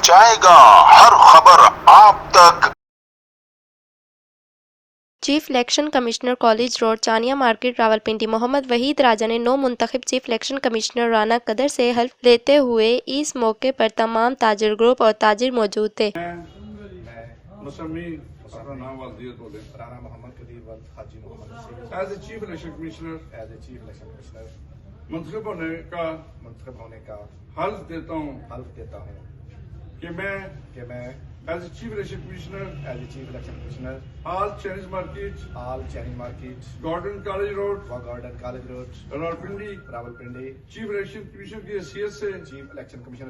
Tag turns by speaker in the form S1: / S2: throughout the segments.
S1: پہنچائے گا ہر خبر آپ تک۔
S2: Chief election commissioner college road China market Rawalpindi Muhammad Waheed Raja نے نو منتخب چیف الیکشن کمشنر رانا قدر سے حلف لیتے ہوئے اس موقع پر تمام تاجر گروپ اور تاجر موجود تھے۔
S3: رانا محمد قدیر ولد Haji Muhammad as a chief election commissioner منتخب ہونے کا حلف دیتا ہوں کہ میں as a chief election commissioner all change market garden college road Rawalpindi chief election commissioner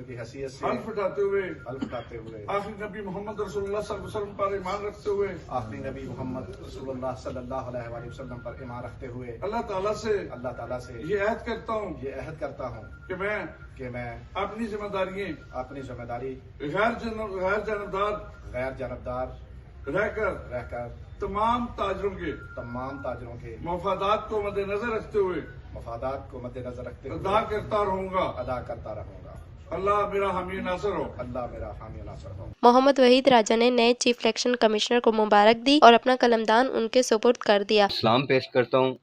S3: کی حیثیت سے حلف اٹھاتے ہوئے آخری نبی محمد رسول اللہ صلی اللہ علیہ وسلم پر ایمان رکھتے ہوئے اللہ تعالیٰ سے یہ عہد کرتا ہوں کہ میں اپنی ذمہ داری غیر جانبدار رہ کر تمام تاجروں کے مفادات کو مد نظر رکھتے ہوئے ادا کرتا رہوں گا۔ اللہ میرا حامی ناصر ہو۔
S2: محمد وحید راجہ نے نئے چیف الیکشن کمشنر کو مبارک دی اور اپنا قلمدان ان کے سپرد کر دیا۔
S4: سلام پیش کرتا ہوں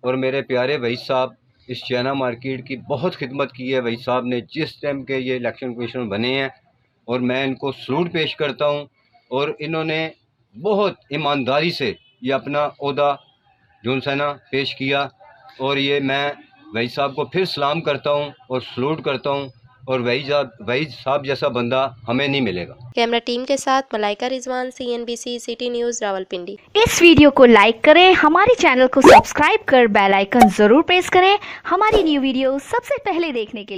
S4: اور میرے پیارے وحید صاحب اس چینہ مارکیٹ کی بہت خدمت کی ہے۔ وحید صاحب نے جس ٹائم کے یہ الیکشن کمشنر بنے ہیں اور میں ان کو سلوٹ پیش کرتا ہوں، اور انہوں نے بہت ایمانداری سے یہ اپنا عہدہ پیش کیا، اور یہ میں وحید صاحب کو پھر سلام کرتا ہوں اور سلوٹ کرتا ہوں، اور وحید صاحب جیسا بندہ ہمیں نہیں ملے گا۔
S2: کیمرہ ٹیم کے ساتھ ملائکہ رضوان، CNBC سٹی نیوز راولپنڈی۔
S5: اس ویڈیو کو لائک کریں، ہمارے چینل کو سبسکرائب کر بیل آئیکن ضرور پریس کریں ہماری نیو ویڈیو سب سے پہلے دیکھنے کے لیے۔